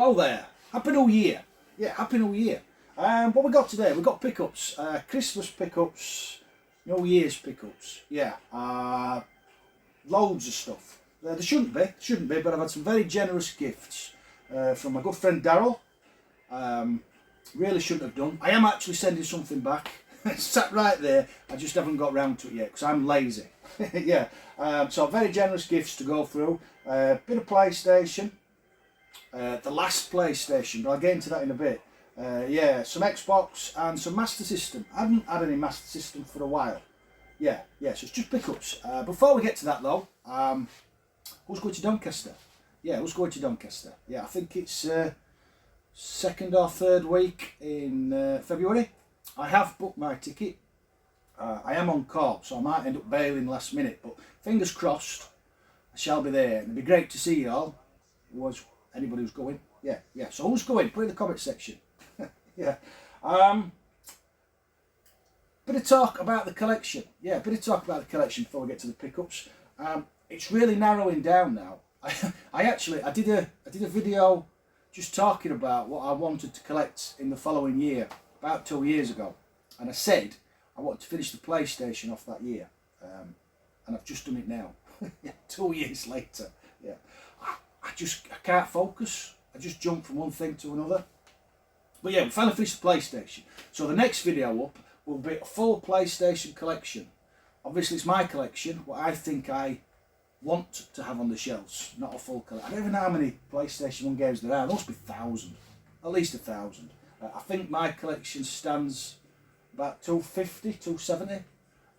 Hello there. Happy New Year. Yeah, Happy New Year. What we got today? We've got pickups. Christmas pickups, New Year's pickups. Yeah, loads of stuff. There shouldn't be, but I've had some very generous gifts from my good friend Darryl. Really shouldn't have done. I am actually sending something back. It's sat right there. I just haven't got round to it yet because I'm lazy. Yeah. So very generous gifts to go through. Bit of PlayStation. The last PlayStation, but I'll get into that in a bit. Yeah, some Xbox and some Master System. I haven't had any Master System for a while. Yeah, so it's just pickups. Before we get to that though, who's going to Doncaster? Yeah, who's going to Doncaster? Yeah, I think it's second or third week in February. I have booked my ticket. I am on call, so I might end up bailing last minute, but fingers crossed, I shall be there. It'd be great to see you all. Anybody who's going? Yeah. So who's going? Put it in the comment section. Yeah. Bit of talk about the collection. Yeah, bit of talk about the collection before we get to the pickups. It's really narrowing down now. I did a video just talking about what I wanted to collect in the following year, about 2 years ago, and I said I wanted to finish the PlayStation off that year, and I've just done it now. 2 years later. Yeah. I can't focus. I just jump from one thing to another. But yeah, we finally finished the PlayStation. So the next video up will be a full PlayStation collection. Obviously it's my collection, what I think I want to have on the shelves, not a full collection. I don't even know how many PlayStation 1 games there are. There must be 1,000. At least 1,000. I think my collection stands about 250, 270.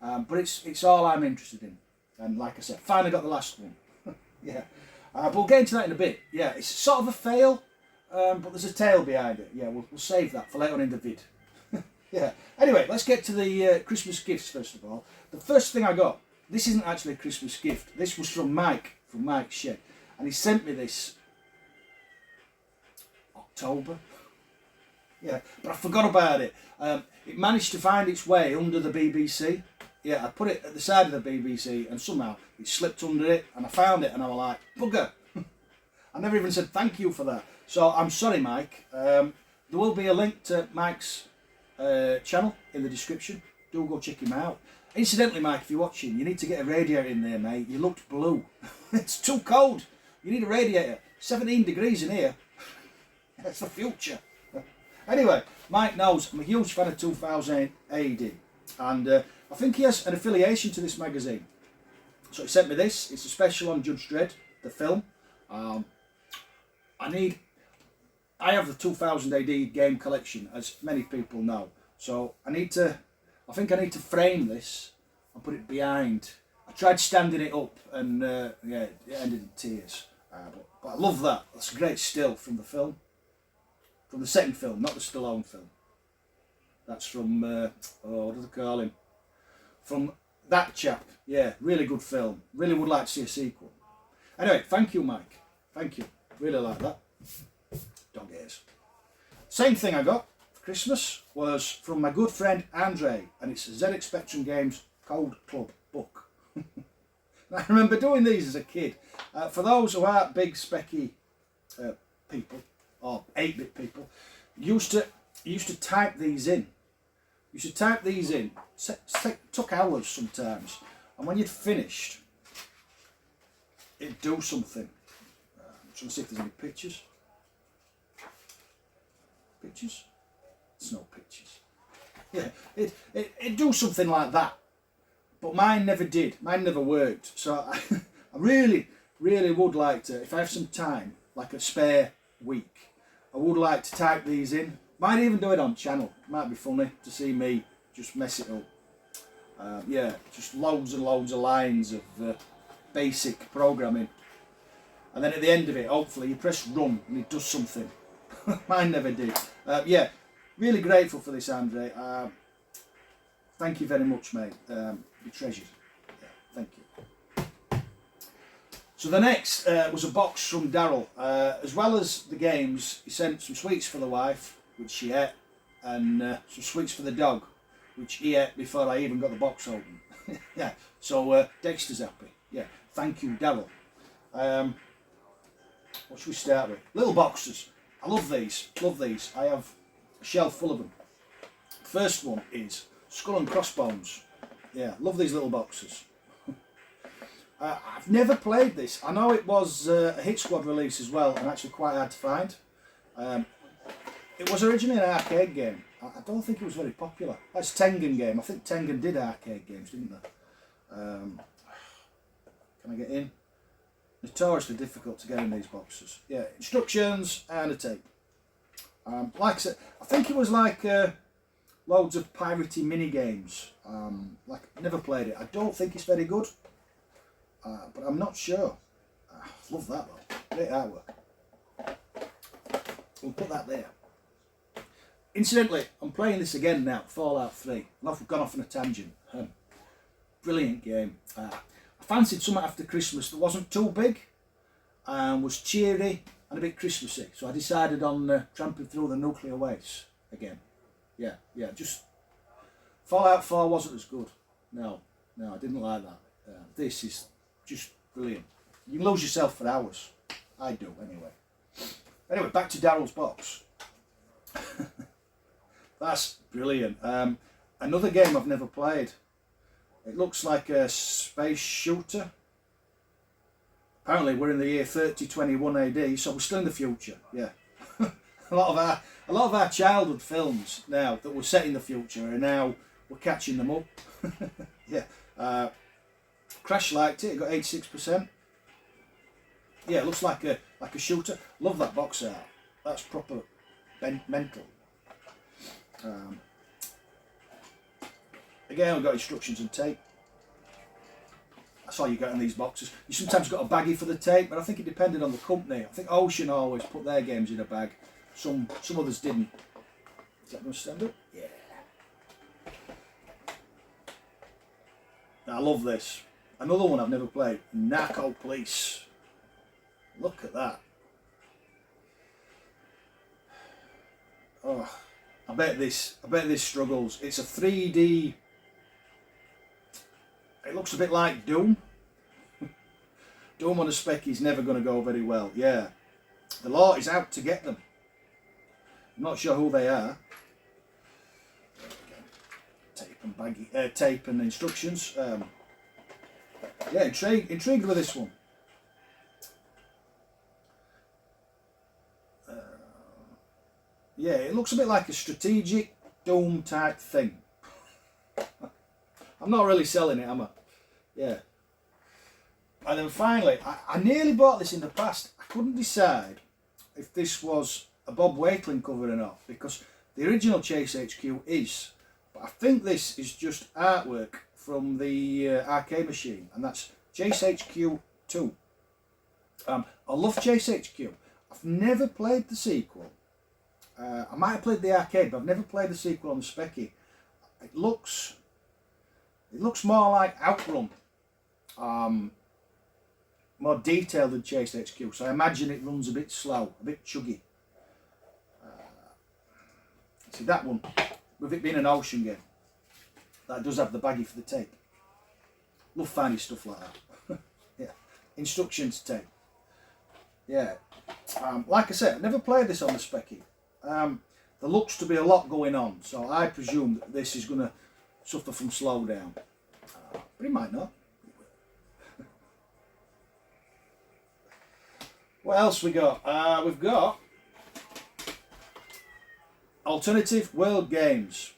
But it's all I'm interested in. And like I said, finally got the last one. Yeah. But we'll get into that in a bit. Yeah, it's sort of a fail, but there's a tale behind it. Yeah, we'll save that for later on in the vid. Yeah. Anyway, let's get to the Christmas gifts first of all. The first thing I got, this isn't actually a Christmas gift. This was from Mike Shed. And he sent me this October. Yeah, but I forgot about it. It managed to find its way under the BBC. Yeah, I put it at the side of the BBC and somehow it slipped under it and I found it and I was like, bugger. I never even said thank you for that. So I'm sorry, Mike. There will be a link to Mike's channel in the description. Do go check him out. Incidentally, Mike, if you're watching, you need to get a radiator in there, mate. You looked blue. It's too cold. You need a radiator. 17 degrees in here. That's the future. Anyway, Mike knows I'm a huge fan of 2000 AD. And I think he has an affiliation to this magazine. So he sent me this. It's a special on Judge Dredd, the film. I have the 2000 AD game collection, as many people know. So I think I need to frame this and put it behind. I tried standing it up and yeah, it ended in tears. But I love that. That's a great still from the film. From the second film, not the Stallone film. That's from, what do they call him? From that chap. Yeah, really good film. Really would like to see a sequel. Anyway, thank you, Mike. Thank you. Really like that. Dog ears. Same thing I got for Christmas was from my good friend Andre, and it's a ZX Spectrum Games Code Club book. I remember doing these as a kid. For those who aren't big specky people, or 8-bit people, used to type these in. You should type these in. Took hours sometimes, and when you'd finished, it'd do something. I'm trying to see if there's any pictures. Pictures? There's no pictures. Yeah, it'd do something like that. But mine never did. Mine never worked. So I really would like to, if I have some time, like a spare week, I would like to type these in. Might even do it on channel. It might be funny to see me just mess it up. Yeah, just loads and loads of lines of basic programming. And then at the end of it, hopefully, you press run and it does something. Mine never did. Yeah, really grateful for this, Andre. Thank you very much, mate. You're treasured. Yeah, thank you. So the next was a box from Darryl. As well as the games, he sent some sweets for the wife, which she ate, and some sweets for the dog, which he ate before I even got the box open. Yeah, so Dexter's happy. Yeah, thank you, Darryl. What should we start with? Little boxes. I love these. Love these. I have a shelf full of them. First one is Skull and Crossbones. Yeah, love these little boxes. I've never played this. I know it was a Hit Squad release as well, and actually quite hard to find. It was originally an arcade game. I don't think it was very popular. That's Tengen game. I think Tengen did arcade games, didn't they? Can I get in? Notoriously difficult to get in these boxes. Yeah, instructions and a tape. Like I said, I think it was like loads of piratey mini games. Like, I never played it. I don't think it's very good, but I'm not sure. Love that though. Great artwork. We'll put that there. Incidentally, I'm playing this again now, Fallout 3. And I've gone off on a tangent. Brilliant game. I fancied something after Christmas that wasn't too big and was cheery and a bit Christmassy. So I decided on tramping through the nuclear waste again. Yeah, just Fallout 4 wasn't as good. No, I didn't like that. This is just brilliant. You can lose yourself for hours. I do, anyway. Anyway, back to Darryl's box. That's brilliant. Another game I've never played. It looks like a space shooter. Apparently we're in the year 3021 AD, so we're still in the future. Yeah. a lot of our childhood films now that were set in the future are now we're catching them up. Yeah. Crash liked it. It got 86%. Yeah, it looks like a shooter. Love that box art. That's proper mental. Again, we've got instructions and tape. That's all you get in these boxes. You sometimes got a baggie for the tape, but I think it depended on the company. I think Ocean always put their games in a bag. Some others didn't. Is that going to stand up? Yeah. I love this. Another one I've never played. Narco Police. Look at that. Oh, I bet this struggles. It's a 3D. It looks a bit like Doom. Doom on a spec is never going to go very well. Yeah, the law is out to get them. I'm not sure who they are. Tape and baggy, tape and instructions. Yeah, intrigued with this one. Yeah, it looks a bit like a strategic Doom type thing. I'm not really selling it, am I? Yeah. And then finally, I nearly bought this in the past. I couldn't decide if this was a Bob Wakeling cover or not, because the original Chase HQ is. But I think this is just artwork from the arcade machine, and that's Chase HQ 2. I love Chase HQ. I've never played the sequel. I might have played the arcade, but I've never played the sequel on the Specky. It looks more like Outrun, more detailed than Chase HQ. So I imagine it runs a bit slow, a bit chuggy. See that one, with it being an Ocean game, that does have the baggie for the tape. Love finding stuff like that. Yeah, instructions tape. Yeah, like I said, I've never played this on the Specky. There looks to be a lot going on, so I presume that this is going to suffer from slowdown, but it might not. What else we got? We've got Alternative World Games.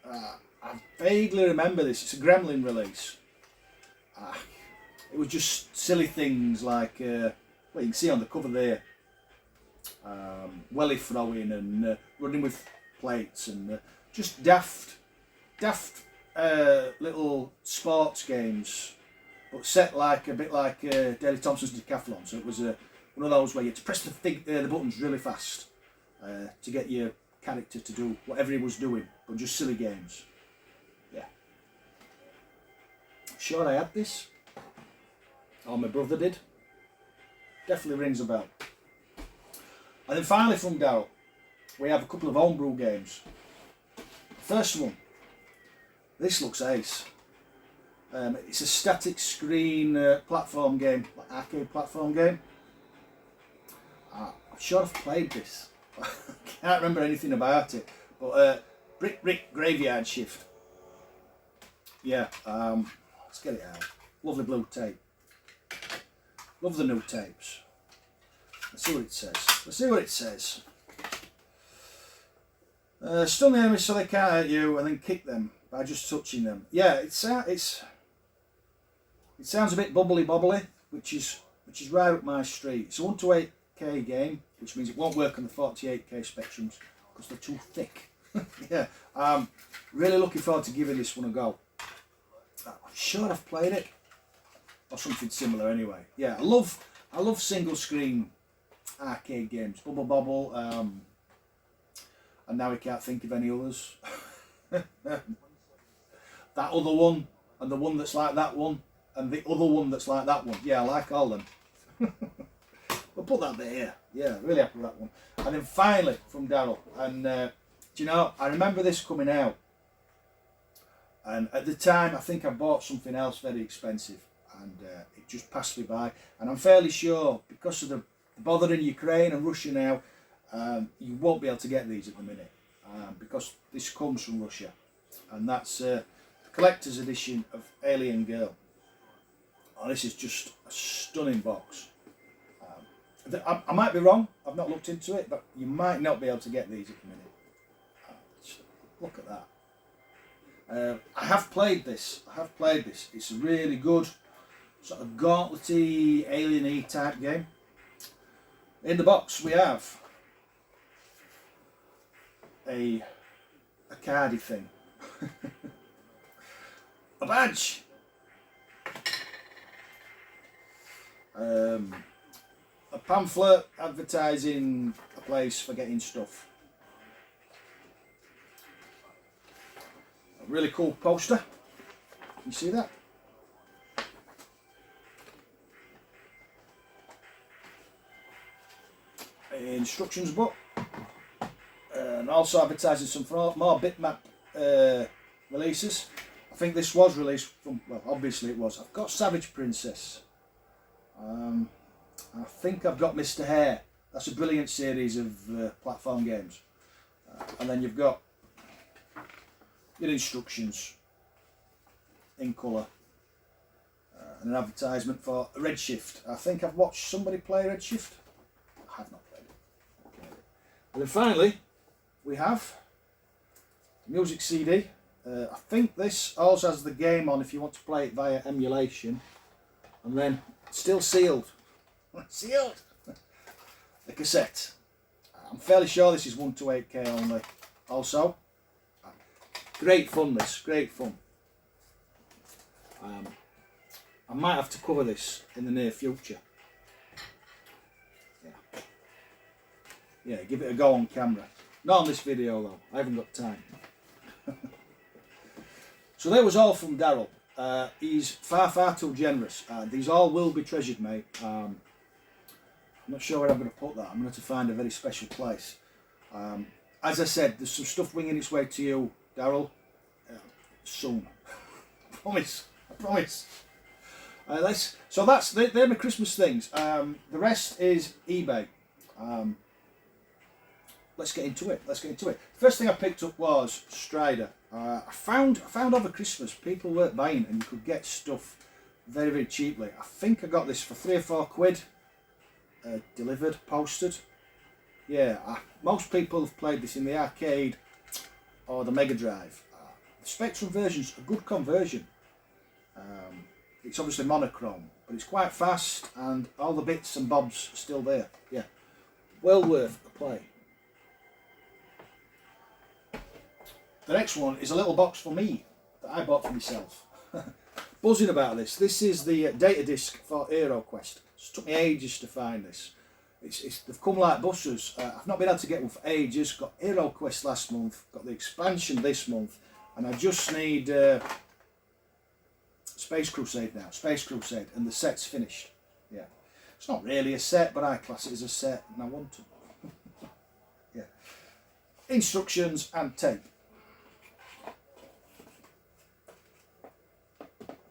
I vaguely remember this. It's a Gremlin release. It was just silly things like, well, you can see on the cover there, welly throwing and running with plates and just daft little sports games, but set like a bit like Daley Thompson's Decathlon. So it was one of those where you had to press the buttons really fast to get your character to do whatever he was doing, but just silly games. Yeah. Sure I had this. Oh, my brother did. Definitely rings a bell. And then finally from Darryl, we have a couple of homebrew games. First one, this looks ace. It's a static screen platform game, like arcade platform game. I'm sure I've played this. Can't remember anything about it. But Brick Graveyard Shift. Yeah, let's get it out. Lovely blue tape. Love the new tapes. Let's see what it says. Let's see what it says. Stun the enemy so they can't hurt you, and then kick them by just touching them. Yeah, it sounds a bit bubbly bobbly, which is right up my street. It's a 1 to 8K game, which means it won't work on the 48K spectrums because they're too thick. Yeah, really looking forward to giving this one a go. I'm sure I've played it or something similar anyway. Yeah, I love single screen arcade games. Bubble Bobble, and now I can't think of any others. That other one, and the one that's like that one, and the other one that's like that one. Yeah, I like all them. We'll put that there. Yeah, really happy with that one. And then finally from Darryl, and do you know, I remember this coming out, and at the time I think I bought something else very expensive, and it just passed me by. And I'm fairly sure because of the bothering Ukraine and Russia now, you won't be able to get these at the minute because this comes from Russia, and that's the collector's edition of Alien Girl. Oh, this is just a stunning box. I might be wrong, I've not looked into it, but you might not be able to get these at the minute. Look at that. I have played this. It's a really good sort of gauntlet-y, alien-y type game. In the box we have a cardy thing. A badge. A pamphlet advertising a place for getting stuff. A really cool poster. Can you see that? Instructions book. And also advertising some more bitmap releases. I think this was released from, well, obviously it was. I've got Savage Princess. I think I've got Mr. Hare. That's a brilliant series of platform games. And then you've got your instructions in colour. And an advertisement for Redshift. I think I've watched somebody play Redshift. I have not played it. And then finally, we have the music CD. I think this also has the game on if you want to play it via emulation. And then it's still sealed. Sealed! The cassette. I'm fairly sure this is 1 to 8K only. Also, great fun this, great fun. I might have to cover this in the near future. Yeah, give it a go on camera. Not on this video though, I haven't got time. So that was all from Darryl. He's far too generous. These all will be treasured, mate. I'm not sure where I'm going to put that. I'm going to find a very special place. As I said, there's some stuff winging its way to you, Darryl, soon. I promise. I promise. So they're my Christmas things. The rest is eBay. Let's get into it. First thing I picked up was Strider. I found over Christmas people weren't buying and you could get stuff very cheaply. I think I got this for £3 or £4. Delivered, posted. Yeah, most people have played this in the arcade or the Mega Drive. The Spectrum version's a good conversion. It's obviously monochrome, but it's quite fast and all the bits and bobs are still there. Yeah, well worth a play. The next one is a little box for me that I bought for myself. Buzzing about this. This is the data disc for HeroQuest. It took me ages to find this. They've come like buses. I've not been able to get one for ages. Got HeroQuest last month, got the expansion this month, and I just need Space Crusade now. Space Crusade, and the set's finished. Yeah, it's not really a set, but I class it as a set, and I want to. Yeah, instructions and tape.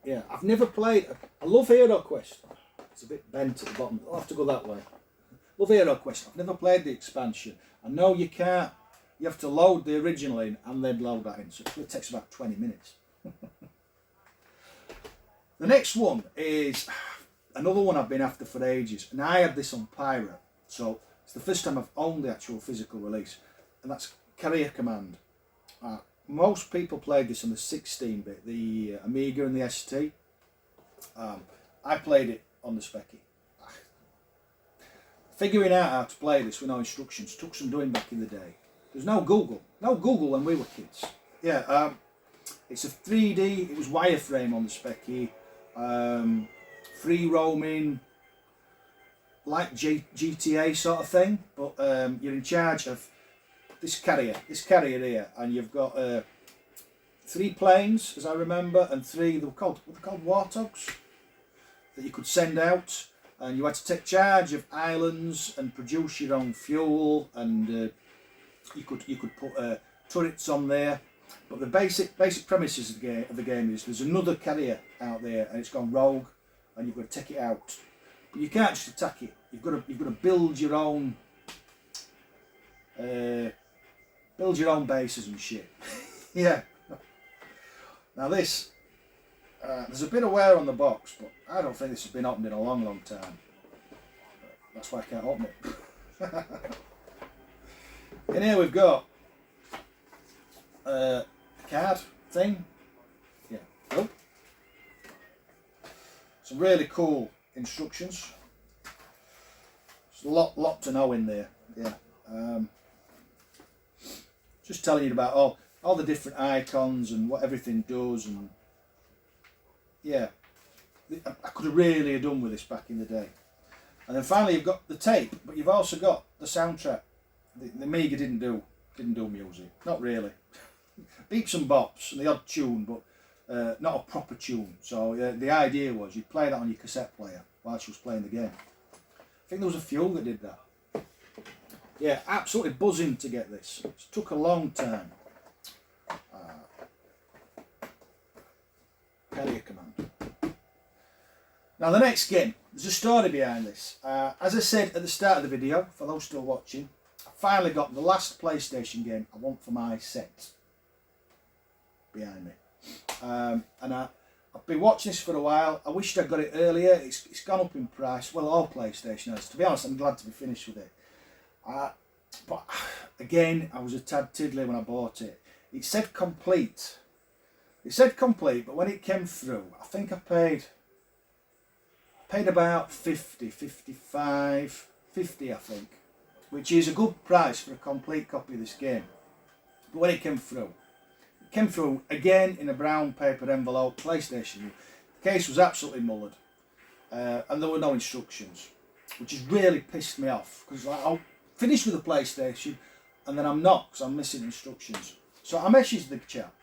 Yeah, I've never played. I love HeroQuest. It's a bit bent at the bottom. I'll have to go that way. Love HeroQuest. I've never played the expansion. And no, you can't. You have to load the original in and then load that in. So it takes about 20 minutes. The next one is another one I've been after for ages. And I had this on Pirate. So it's the first time I've owned the actual physical release. And that's Carrier Command. Most people played this on the 16-bit, the Amiga and the ST. I played it on the Specky. Figuring out how to play this with no instructions took some doing back in the day. There's no Google. No Google when we were kids. Yeah, it's a 3D, it was wireframe on the Specky. Free roaming, like GTA sort of thing, but you're in charge of this carrier here, and you've got 3 planes, as I remember, and 3, they were called Warthogs, that you could send out, and you had to take charge of islands and produce your own fuel, and you could put turrets on there. But the basic premises of the game is there's another carrier out there, and it's gone rogue, and you've got to take it out. But you can't just attack it. You've got to build your own bases and shit. Yeah. Now this, there's a bit of wear on the box, but I don't think this has been opened in a long time. That's why I can't open it. And here we've got a card thing. Yeah. Oh. Some really cool instructions. There's a lot to know in there. Yeah. Just telling you about all the different icons and what everything does, and yeah, I could have really done with this back in the day. And then finally you've got the tape, but you've also got the soundtrack. The Amiga didn't do music, not really. Beeps and bops and the odd tune, but not a proper tune. So the idea was you'd play that on your cassette player while she was playing the game. I think there was a few that did that. Yeah, absolutely buzzing to get this. It took a long time. Carrier Command. Now the next game, there's a story behind this. As I said at the start of the video, for those still watching, I finally got the last PlayStation game I want for my set behind me. And I've been watching this for a while. I wished I'd got it earlier. It's gone up in price. Well, all PlayStation has. To be honest, I'm glad to be finished with it. But again, I was a tad tiddly when I bought it. It said complete. It said complete, but when it came through, I think I paid about 50, 55, 50 I think, which is a good price for a complete copy of this game. But when it came through again in a brown paper envelope, PlayStation. The case was absolutely mullered, and there were no instructions, which has really pissed me off, because I'll finish with the PlayStation and then I'm not, because I'm missing instructions. So I messaged the chap.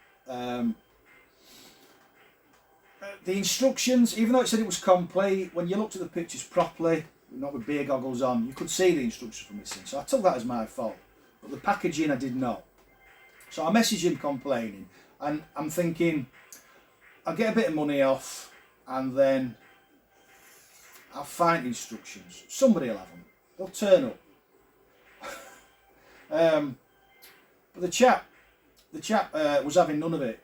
The instructions, even though it said it was complete, when you looked at the pictures properly, not with beer goggles on, you could see the instructions were missing. So I took that as my fault. But the packaging I did not. So I messaged him complaining, and I'm thinking, I'll get a bit of money off, and then I'll find instructions. Somebody will have them. They'll turn up. But the chap was having none of it.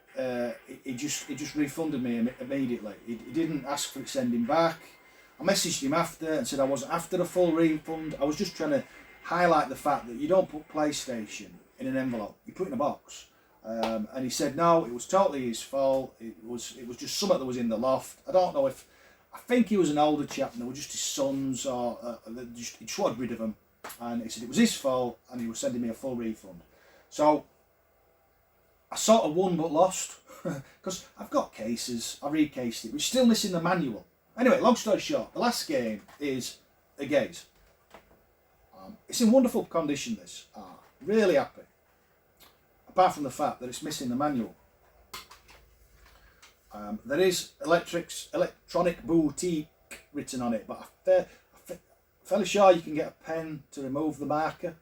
He just refunded me immediately. He didn't ask for it sending back. I messaged him after and said I wasn't after a full refund. I was just trying to highlight the fact that you don't put PlayStation in an envelope, you put it in a box. And he said no, it was totally his fault. It was just something that was in the loft. I don't know if, I think he was an older chap and they were just his sons, or he just wanted rid of them. And he said it was his fault and he was sending me a full refund. So I sort of won but lost, because I've got cases, I recased it, we're still missing the manual. Anyway, long story short, the last game is a Gaze. It's in wonderful condition, this. Really happy. Apart from the fact that it's missing the manual. There is electronic boutique written on it, but I'm fairly sure you can get a pen to remove the marker.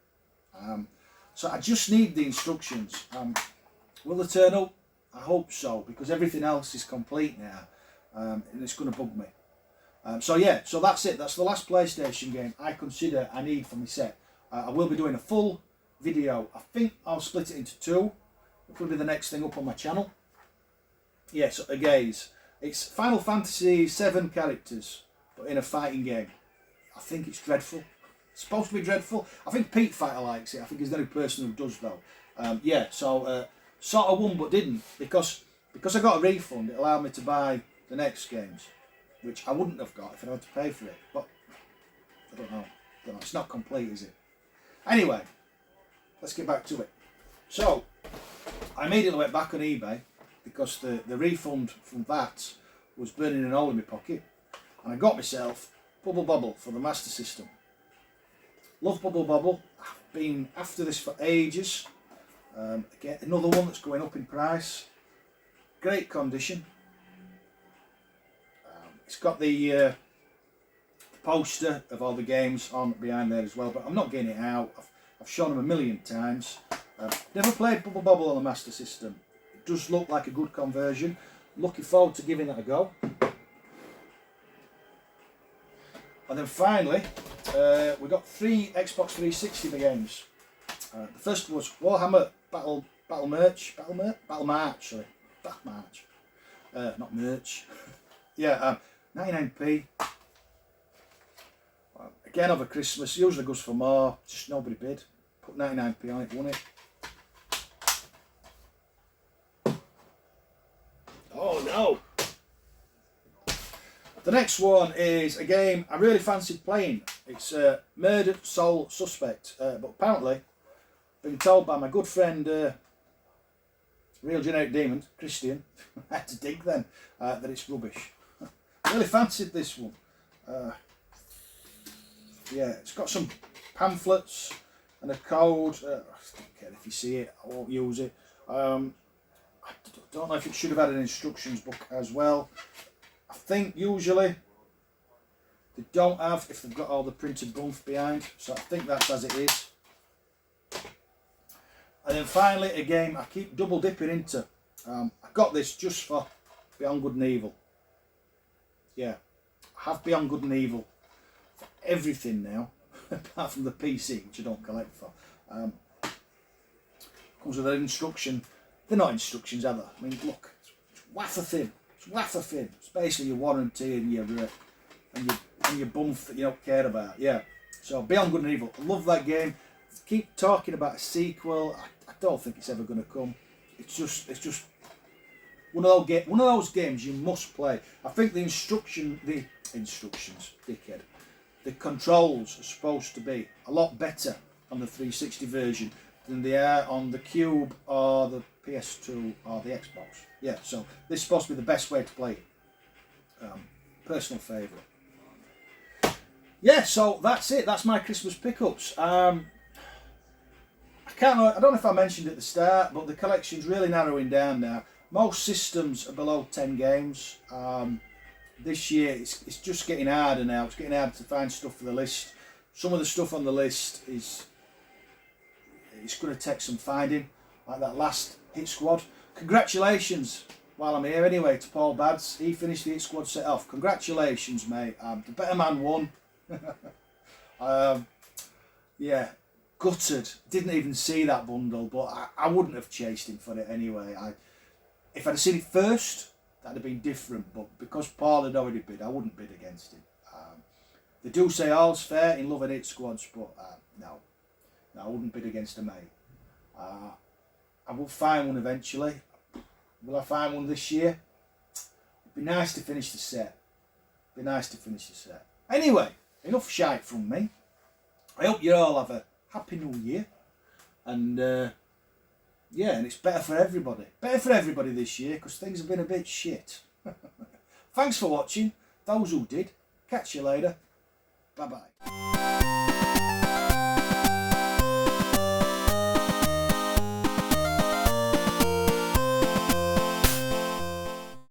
So I just need the instructions. Will they turn up? I hope so, because everything else is complete now, and it's going to bug me. So yeah, so that's it. That's the last PlayStation game I consider I need for my set. I will be doing a full video. I think I'll split it into two. It'll be the next thing up on my channel. Yes, again, it's Final Fantasy 7 characters, but in a fighting game. I think it's dreadful. It's supposed to be dreadful. I think Pete Fighter likes it. I think he's the only person who does though. Yeah, so sort of won but didn't, because I got a refund. It allowed me to buy the next games, which I wouldn't have got if I had to pay for it. But I don't know. It's not complete, is it? Anyway, let's get back to it. So I immediately went back on eBay because the refund from that was burning an hole in my pocket, and I got myself Bubble Bobble for the Master System. Love Bubble Bobble. I've been after this for ages. Again, another one that's going up in price. Great condition. It's got the poster of all the games on behind there as well, but I'm not getting it out. I've shown them a million times. Never played Bubble Bobble on the Master System. It does look like a good conversion. Looking forward to giving that a go. And then finally, we got 3 Xbox 360 games. The first was Warhammer Battle March, sorry, Battle March, not merch. Yeah, 99p. Again over Christmas, usually goes for more, just nobody bid. Put 99p on it, won it. Oh no! The next one is a game I really fancied playing. It's Murdered Soul Suspect, but apparently, been told by my good friend, Real Generic Demon, Christian, I had to dig then, that it's rubbish. Really fancied this one. Yeah, it's got some pamphlets and a code. I don't care if you see it, I won't use it. I don't know if it should have had an instructions book as well. I think usually they don't have if they've got all the printed bump behind, so I think that's as it is. And then finally a game I keep double dipping into. I got this just for Beyond Good and Evil. Yeah, I have Beyond Good and Evil for everything now, apart from the PC, which I don't collect for. Comes with an instruction. They're not instructions, are they? I mean, look, it's wafer thin. It's wafer thin. It's basically your warranty and your bump that you don't care about. Yeah. So Beyond Good and Evil. I love that game. Keep talking about a sequel. I don't think it's ever going to come. It's just one of those games you must play. I think the instructions, dickhead. The controls are supposed to be a lot better on the 360 version than they are on the Cube or the PS2 or the Xbox. Yeah, so this is supposed to be the best way to play it. Personal favourite. Yeah, so that's it. That's my Christmas pickups. I don't know if I mentioned at the start, but the collection's really narrowing down now. Most systems are below 10 games. This year it's just getting harder now. It's getting harder to find stuff for the list. Some of the stuff on the list it's going to take some finding, like that last Hit Squad. Congratulations, while I'm here anyway, to Paul Bads. He finished the Hit Squad set off. Congratulations, mate. The better man won. Yeah, gutted. Didn't even see that bundle, but I wouldn't have chased him for it anyway. If I'd have seen it first, that'd have been different, but because Paul had already bid, I wouldn't bid against him. They do say all's fair in love and Hit Squads, but no, I wouldn't bid against a mate. I will find one eventually. Will I find one this year? It'd be nice to finish the set. Anyway, enough shite from me. I hope you all have a happy new year. And yeah, and it's better for everybody. Better for everybody this year, because things have been a bit shit. Thanks for watching. Those who did. Catch you later. Bye-bye.